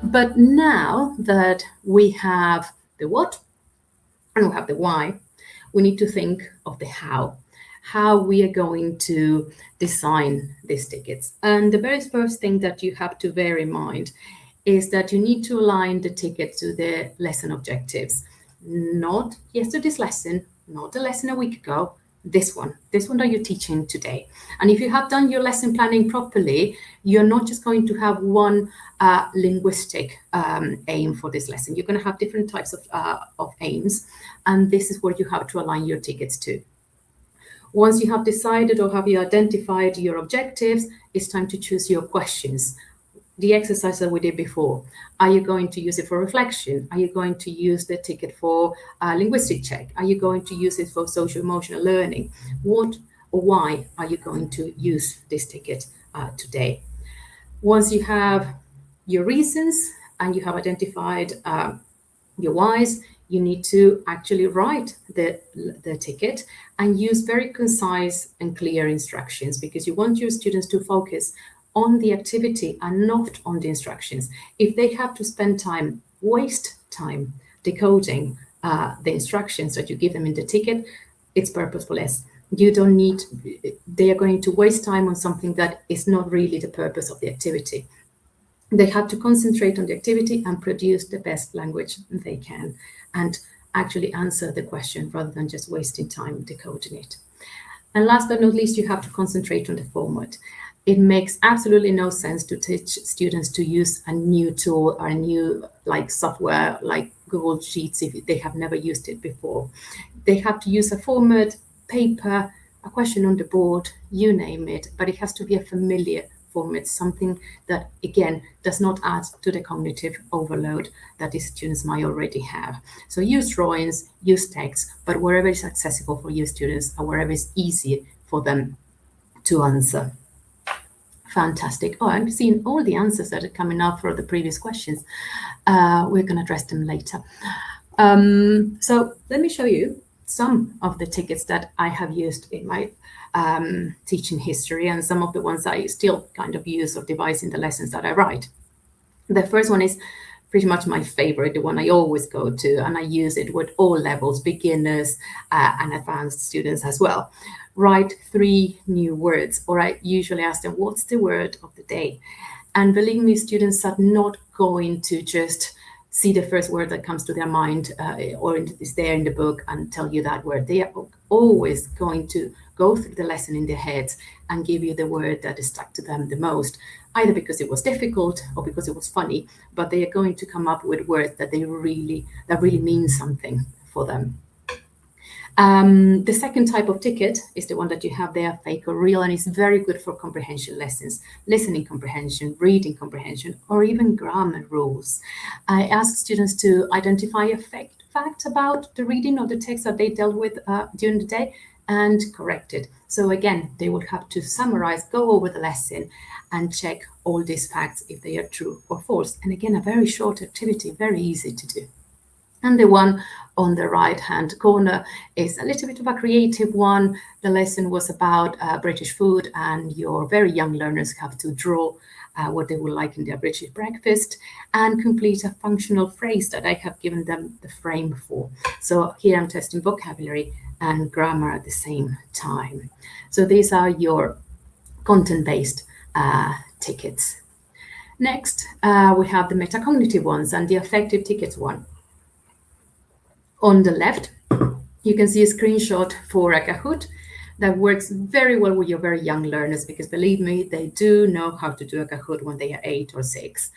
But now that we have the what and we have the why, we need to think of the how we are going to design these tickets. And the very first thing that you have to bear in mind is that you need to align the ticket to the lesson objectives. Not yesterday's lesson, not the lesson a week ago, this one that you're teaching today. And if you have done your lesson planning properly, you're not just going to have one linguistic aim for this lesson. You're going to have different types of aims, and this is what you have to align your tickets to. Once you have decided or have you identified your objectives, it's time to choose your questions. The exercise that we did before. Are you going to use it for reflection? Are you going to use the ticket for linguistic check? Are you going to use it for social emotional learning? What or why are you going to use this ticket today? Once you have your reasons and you have identified your whys, you need to actually write the ticket and use very concise and clear instructions, because you want your students to focus on the activity and not on the instructions. If they have to spend time, waste time decoding the instructions that you give them in the ticket, it's purposeless. You don't need, they are going to waste time on something that is not really the purpose of the activity. They have to concentrate on the activity and produce the best language they can and actually answer the question rather than just wasting time decoding it. And last but not least, you have to concentrate on the format. It makes absolutely no sense to teach students to use a new tool or a new software like Google Sheets if they have never used it before. They have to use a format, paper, a question on the board, you name it, but it has to be a familiar format, something that, again, does not add to the cognitive overload that these students might already have. So use drawings, use text, but wherever it's accessible for your students and wherever it's easy for them to answer. Fantastic. Oh, I'm seeing all the answers that are coming up for the previous questions. We're going to address them later. So let me show you some of the tickets that I have used in my teaching history and some of the ones I still kind of use or devise in the lessons that I write. The first one is pretty much my favorite, the one I always go to, and I use it with all levels, beginners and advanced students as well. Write 3 new words, or I usually ask them, what's the word of the day? And believe me, students are not going to just see the first word that comes to their mind or is there in the book and tell you that word. They are always going to go through the lesson in their heads and give you the word that is stuck to them the most, either because it was difficult or because it was funny, but they are going to come up with words that really mean something for them. The second type of ticket is the one that you have there, fake or real, and it's very good for comprehension lessons, listening comprehension, reading comprehension, or even grammar rules. I ask students to identify a fact about the reading of the text that they dealt with during the day and correct it. So again, they would have to summarize, go over the lesson and check all these facts if they are true or false. And again, a very short activity, very easy to do. And the one on the right-hand corner is a little bit of a creative one. The lesson was about British food, and your very young learners have to draw what they would like in their British breakfast and complete a functional phrase that I have given them the frame for. So here I'm testing vocabulary and grammar at the same time. So these are your content-based tickets. Next, we have the metacognitive ones and the affective tickets one. On the left, you can see a screenshot for a Kahoot that works very well with your very young learners, because believe me, they do know how to do a Kahoot when they are 8 or 6.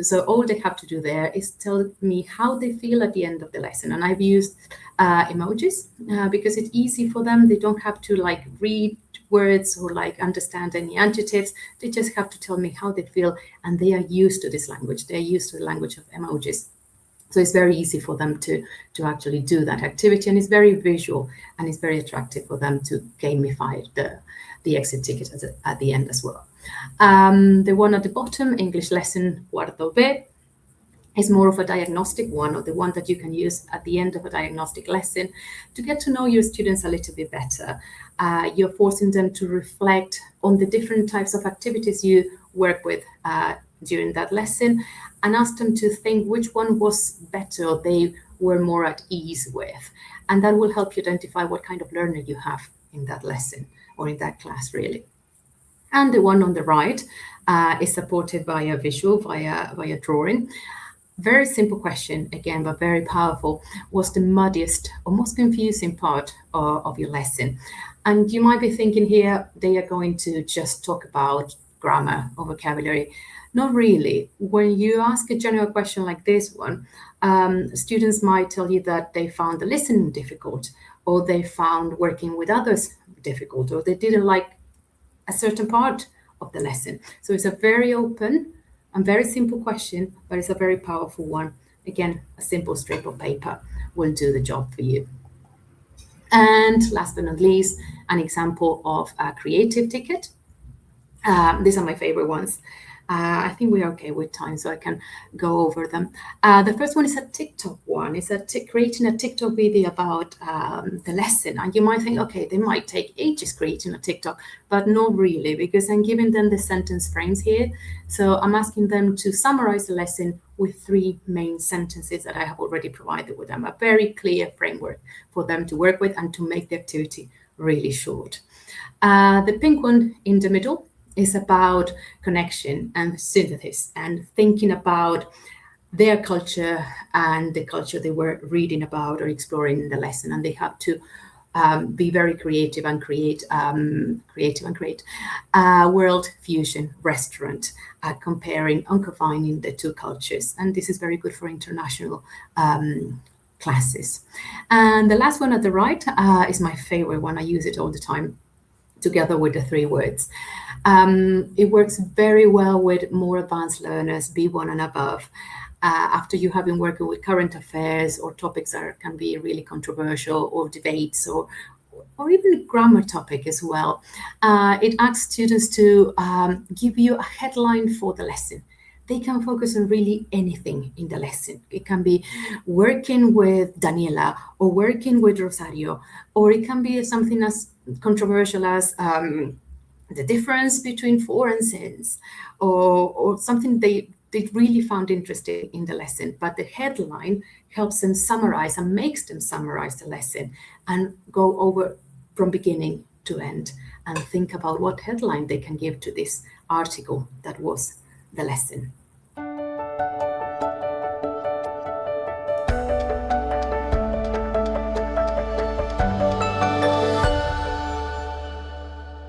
So all they have to do there is tell me how they feel at the end of the lesson. And I've used emojis because it's easy for them. They don't have to read words or understand any adjectives. They just have to tell me how they feel, and they are used to this language. They're used to the language of emojis. So it's very easy for them to actually do that activity, and it's very visual, and it's very attractive for them to gamify the exit ticket at the end as well. The one at the bottom, English lesson cuarto B, is more of a diagnostic one, or the one that you can use at the end of a diagnostic lesson to get to know your students a little bit better. You're forcing them to reflect on the different types of activities you work with during that lesson, and ask them to think which one was better or they were more at ease with. And that will help you identify what kind of learner you have in that lesson or in that class, really. And the one on the right is supported by a visual, via drawing. Very simple question, again, but very powerful. What's the muddiest or most confusing part of your lesson? And you might be thinking here, they are going to just talk about grammar or vocabulary. Not really. When you ask a general question like this one, students might tell you that they found the listening difficult, or they found working with others difficult, or they didn't like a certain part of the lesson. So it's a very open and very simple question, but it's a very powerful one. Again, a simple strip of paper will do the job for you. And last but not least, an example of a creative ticket. These are my favorite ones. I think we're okay with time, so I can go over them. The first one is a TikTok one. It's creating a TikTok video about the lesson. And you might think, okay, they might take ages creating a TikTok, but not really, because I'm giving them the sentence frames here. So I'm asking them to summarize the lesson with 3 main sentences that I have already provided with them, a very clear framework for them to work with and to make the activity really short. The pink one in the middle is about connection and synthesis and thinking about their culture and the culture they were reading about or exploring in the lesson. And they have to be very creative and create world fusion restaurant, comparing and combining the 2 cultures. And this is very good for international classes. And the last one at the right is my favorite one. I use it all the time, together with the 3 words. It works very well with more advanced learners, B1 and above. After you have been working with current affairs or topics that can be really controversial, or debates, or even a grammar topic as well, it asks students to give you a headline for the lesson. They can focus on really anything in the lesson. It can be working with Daniela or working with Rosario, or it can be something as controversial as the difference between for and since, or something they really found interesting in the lesson. But the headline helps them summarize and makes them summarize the lesson and go over from beginning to end and think about what headline they can give to this article that was the lesson.